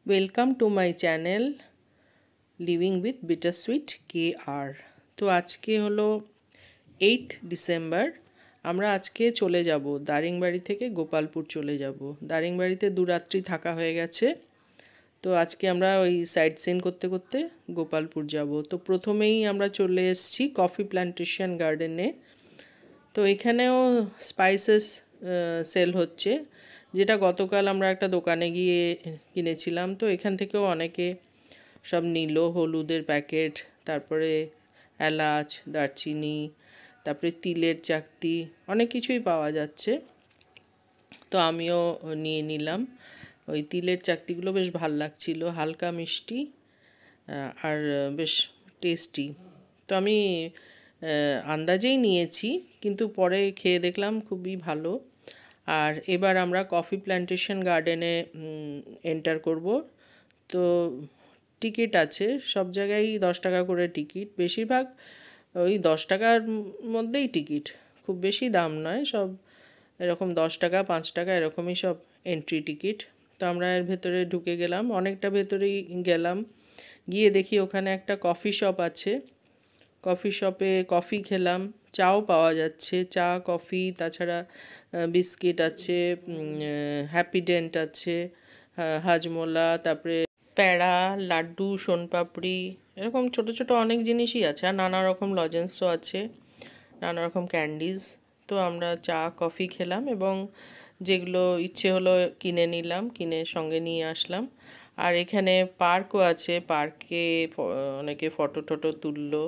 Welcome to my channel living with bittersweet KR। তো আজকে হলো 8 ডিসেম্বর। আমরা আজকে চলে যাব দারিংবাড়ি থেকে গোপালপুর চলে যাব। দারিংবাড়িতে 2 রাত্রি থাকা হয়ে গেছে। তো আজকে আমরা ওই সাইট সিন করতে করতে গোপালপুর যাব। তো প্রথমেই আমরা চলে এসেছি কফি প্ল্যান্টেশন গার্ডেনে। তো এখানেও স্পাইসেস সেল হচ্ছে, যেটা গতকাল আমরা একটা দোকানে গিয়ে কিনেছিলাম। তো এখান থেকেও অনেকে সব নিল, হলুদের প্যাকেট, তারপরে এলাচ, দারচিনি, তারপরে তিলের চাকতি, অনেক কিছুই পাওয়া যাচ্ছে। তো আমিও নিয়ে নিলাম। ওই তিলের চাকতিগুলো বেশ ভাল লাগছিল, হালকা মিষ্টি আর বেশ টেস্টি। তো আমি আন্দাজেই নিয়েছি, কিন্তু পরে খেয়ে দেখলাম খুবই ভালো। আর এবার আমরা কফি প্ল্যান্টেশন গার্ডেনে এন্টার করব। তো টিকিট আছে, সব জায়গায় 10 টাকা করে টিকিট, বেশিরভাগ ওই 10 টাকার মধ্যেই টিকিট, খুব বেশি দাম নয়, সব এরকম 10 টাকা 5 টাকা এরকমই সব এন্ট্রি টিকিট। তো আমরা এর ভেতরে ঢুকে গেলাম, অনেকটা ভেতরেই গেলাম। গিয়ে দেখি ওখানে একটা কফি শপ আছে। কফি শপে কফি খেলাম, চাও পাওয়া যাচ্ছে, চা কফি, তাছাড়া বিস্কিট আছে, হ্যাপিডেন্ট আছে, হাজমোলা, তারপরে প্যাড়া, লাড্ডু, সোনপাপড়ি, এরকম ছোট ছোট অনেক জিনিসই আছে। আর নানা রকম লজেন্সও আছে, নানা রকম ক্যান্ডিজ। তো আমরা চা কফি খেলাম এবং যেগুলো ইচ্ছে হলো কিনে নিলাম, কিনে সঙ্গে নিয়ে আসলাম। আর এখানে পার্কও আছে, পার্কে অনেকে ফটো টটো তুললো।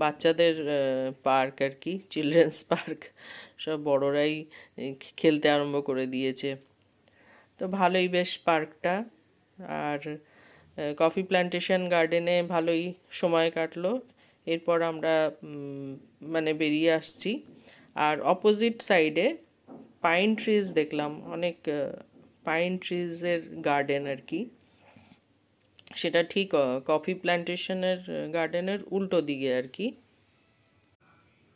বাচ্চাদের পার্ক আর কি, চিলড্রেন্স পার্ক। সব বড়রাই খেলতে আরম্ভ করে দিয়েছে। তো ভালোই বেশ পার্কটা। আর কফি প্ল্যান্টেশন গার্ডেনে ভালোই সময় কাটলো। এরপর আমরা মানে বেরিয়ে আসছি। আর অপোজিট সাইডে পাইন ট্রিজ দেখলাম, অনেক পাইন ট্রিজের গার্ডেন আর কি। সেটা ঠিক কফি প্ল্যান্টেশনের গার্ডেনের উল্টো দিকে আর কি।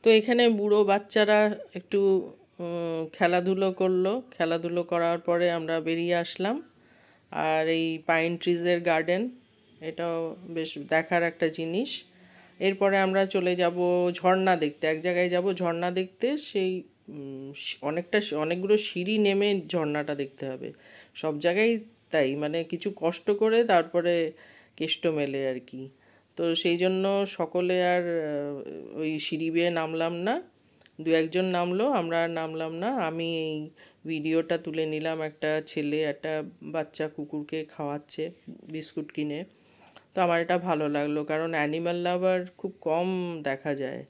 তো এখানে বুড়ো বাচ্চারা একটু খেলাধুলো করলো, খেলাধুলো করার পরে আমরা বেরিয়ে আসলাম। আর এই পাইন ট্রিজের গার্ডেন, এটাও বেশ দেখার একটা জিনিস। এরপরে আমরা চলে যাব ঝর্ণা দেখতে, এক জায়গায় যাব ঝর্ণা দেখতে। সেই অনেকগুলো সিঁড়ি নেমে ঝর্ণাটা দেখতে হবে। সব জায়গায় তাই, মানে কিছু কষ্ট করে তারপরে কেষ্ট মেলে আর কি। তো সেই জন্য সকলে আর ওই সিঁড়ি বেয়ে নামলাম না, 2-1জন নামলো, আমরা আর নামলাম না। আমি এই ভিডিওটা তুলে নিলাম, একটা ছেলে একটা বাচ্চা কুকুরকে খাওয়াচ্ছে বিস্কুট কিনে। তো আমার এটা ভালো লাগলো, কারণ অ্যানিম্যাল লাভার খুব কম দেখা যায়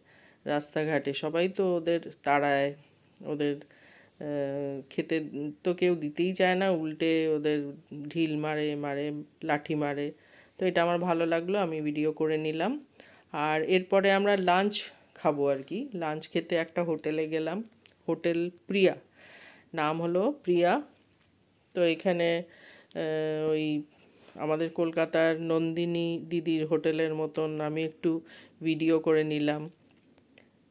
রাস্তাঘাটে। সবাই তো ওদের তাড়ায়, ওদের খেতে তো কেউ দিতেই চায় না, উল্টে ওদের ঢিল মারে মারে লাঠি মারে। তো এটা আমার ভালো লাগলো, আমি ভিডিও করে নিলাম। আর এরপরে আমরা লাঞ্চ খাবো আর কি। লাঞ্চ খেতে একটা হোটেলে গেলাম, হোটেল প্রিয়া, নাম হলো প্রিয়া। তো এখানে ওই আমাদের কলকাতার নন্দিনী দিদির হোটেলের মতন আমি একটু ভিডিও করে নিলাম,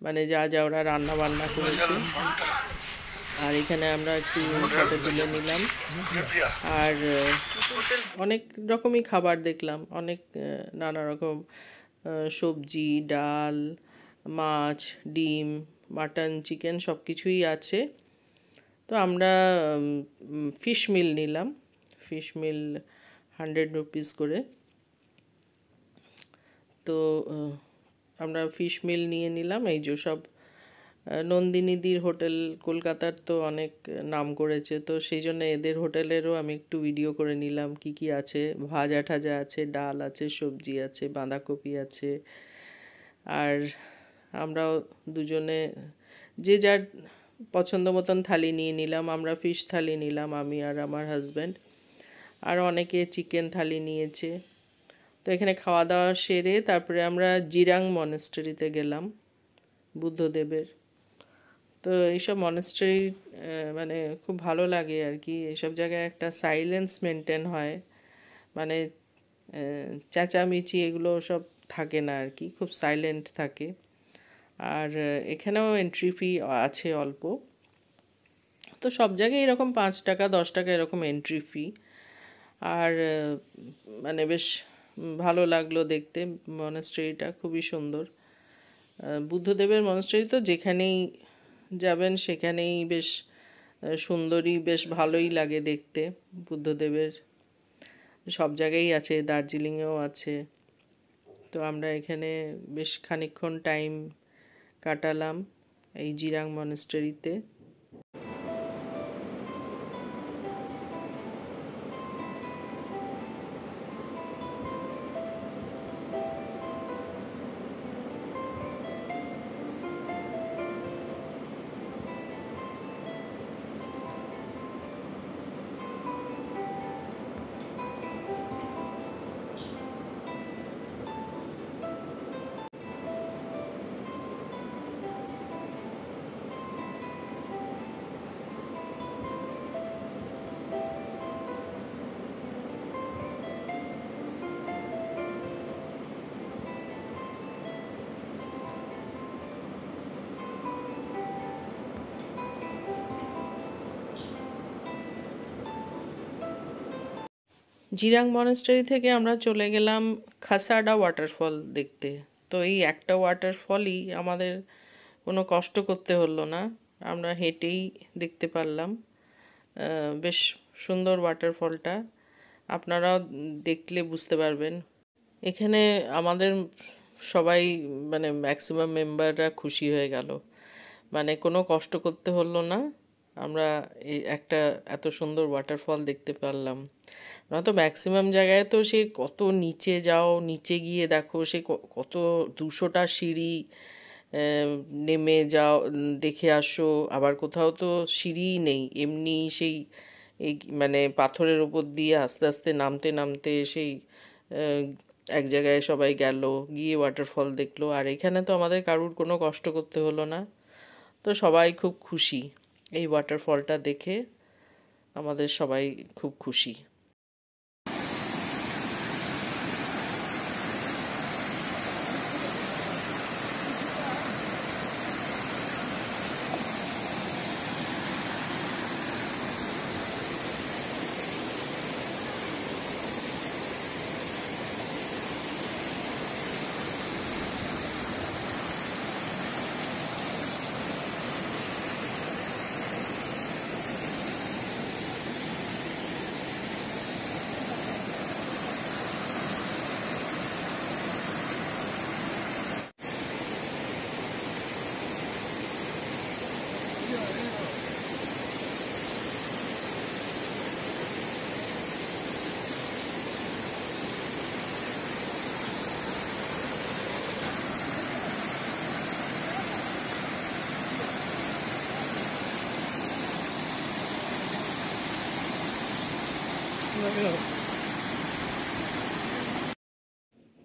মানে যা যা ওরা রান্না বান্না করেছে। আর এখানে আমরা একটু ফটো তুলে নিলাম। আর অনেক রকমই খাবার দেখলাম, অনেক নানা রকম সবজি, ডাল, মাছ, ডিম, মাটন, চিকেন সব কিছুই আছে। তো আমরা ফিশ মিল নিলাম, ফিশ মিল 100 রুপিস করে। তো আমরা ফিশ মিল নিয়ে নিলাম। এই যে সব নন্দিনীদির হোটেল কলকাতার তো অনেক নাম করেছে, তো সেই জন্য এদের হোটেলেরও আমি একটু ভিডিও করে নিলাম। কি কি আছে, ভাজা ঠাজা আছে, ডাল আছে, সবজি আছে, বাঁধাকপি আছে। আর আমরাও দুজনে যে যার পছন্দ মতন থালি নিয়ে নিলাম। আমরা ফিশ থালি নিলাম, আমি আর আমার হাজব্যান্ড। আর অনেকে চিকেন থালি নিয়েছে। তো এখানে খাওয়া দাওয়া সেরে তারপরে আমরা জিরাং মনেস্টারিতে গেলাম, বুদ্ধদেবের। তো এইসব মনেস্টারি মানে খুব ভালো লাগে আর কি। এইসব জায়গায় একটা সাইলেন্স মেনটেন হয়, মানে চেঁচামেচি এগুলো সব থাকে না আর কি, খুব সাইলেন্ট থাকে। আর এখানেও এন্ট্রি ফি আছে অল্প। তো সব জায়গায় এরকম 5 টাকা 10 টাকা এরকম এন্ট্রি ফি। আর মানে বেশ ভালো লাগলো দেখতে। মনাস্ট্রিটা খুবই সুন্দর। বুদ্ধদেবের মনাস্ট্রি তো যেখানেই যাবেন সেখানেই বেশ সুন্দরই, বেশ ভালোই লাগে দেখতে। বুদ্ধদেবের সব জায়গায়ই আছে, দার্জিলিংয়েও আছে। তো আমরা এখানে বেশ খানিকক্ষণ টাইম কাটালাম এই জিরাং মনাস্ট্রিতে। জিরাং মনাস্টারি থেকে আমরা চলে গেলাম খাসাডা ওয়াটারফল দেখতে। তো এই একটা ওয়াটারফলই আমাদের কোনো কষ্ট করতে হলো না, আমরা হেঁটেই দেখতে পারলাম। বেশ সুন্দর ওয়াটারফলটা, আপনারাও দেখলে বুঝতে পারবেন। এখানে আমাদের সবাই মানে ম্যাক্সিমাম মেম্বাররা খুশি হয়ে গেল, মানে কোনো কষ্ট করতে হলো না, আমরা এই একটা এত সুন্দর ওয়াটারফল দেখতে পারলাম। নয়তো ম্যাক্সিমাম জায়গায় তো সে কত নিচে যাও, নিচে গিয়ে দেখো সে কত 200টা সিঁড়ি নেমে যাও, দেখে আসো। আবার কোথাও তো সিঁড়িই নেই, এমনি সেই এই মানে পাথরের উপর দিয়ে আস্তে আস্তে নামতে নামতে সেই এক জায়গায় সবাই গেল, গিয়ে ওয়াটারফল দেখলো। আর এখানে তো আমাদের কারুর কোনো কষ্ট করতে হলো না, তো সবাই খুব খুশি এই ওয়াটারফলটা দেখে, আমাদের সবাই খুব খুশি।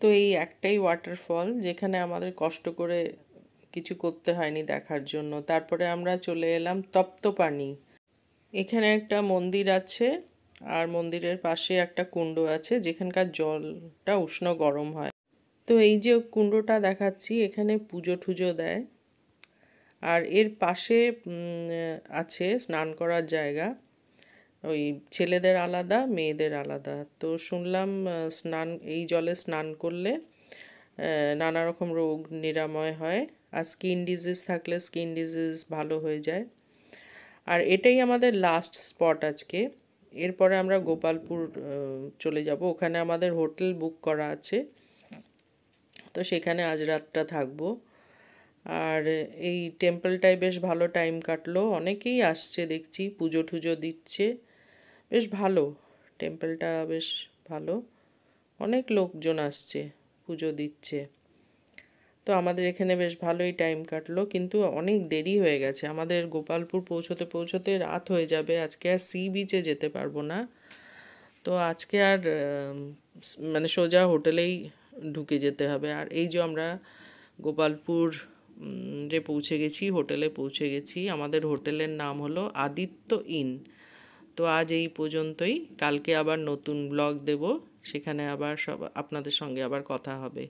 তো এই একটাই ওয়াটারফল যেখানে আমাদের কষ্ট করে কিছু করতে হয়নি দেখার জন্য। তারপরে আমরা চলে এলাম তপ্তপানি। এখানে একটা মন্দির আছে, আর মন্দিরের পাশে একটা কুণ্ড আছে যেখানকার জলটা উষ্ণ গরম হয়। তো এই যে কুণ্ডটা দেখাচ্ছি, এখানে পুজো টুজো দেয়। আর এর পাশে আছে স্নান করার জায়গা, ওই ছেলেদের আলাদা মেয়েদের আলাদা। তো শুনলাম এই জলে স্নান করলে নানা রকম রোগ নিরাময় হয়, আর স্কিন ডিজিজ থাকলে স্কিন ডিজিজ ভালো হয়ে যায়। আর এটাই আমাদের লাস্ট স্পট আজকে। এরপরে আমরা গোপালপুর চলে যাব, ওখানে আমাদের হোটেল বুক করা আছে, তো সেখানে আজ রাতটা থাকবো। আর এই টেম্পলটায় বেশ ভালো টাইম কাটলো, অনেকেই আসছে দেখছি, পুজো টুজো দিচ্ছে, বেশ ভালো টেম্পলটা, বেশ ভালো, অনেক লোকজন আসছে, পুজো দিচ্ছে। তো আমাদের এখানে বেশ ভালোই টাইম কাটলো, কিন্তু অনেক দেরি হয়ে গেছে আমাদের, গোপালপুর পৌঁছতে পৌঁছতে রাত হয়ে যাবে। আজকে আর সি বিচে যেতে পারবো না, তো আজকে আর মানে সোজা হোটেলেই ঢুকে যেতে হবে। আর এই যে আমরা গোপালপুর রে পৌঁছে গেছি, হোটেলে পৌঁছে গেছি। আমাদের হোটেলের নাম হলো আদিত্য ইন। তো আজ এই পর্যন্তই, কালকে আবার নতুন ব্লগ দেব, সেখানে আবার আপনাদের সঙ্গে আবার কথা হবে।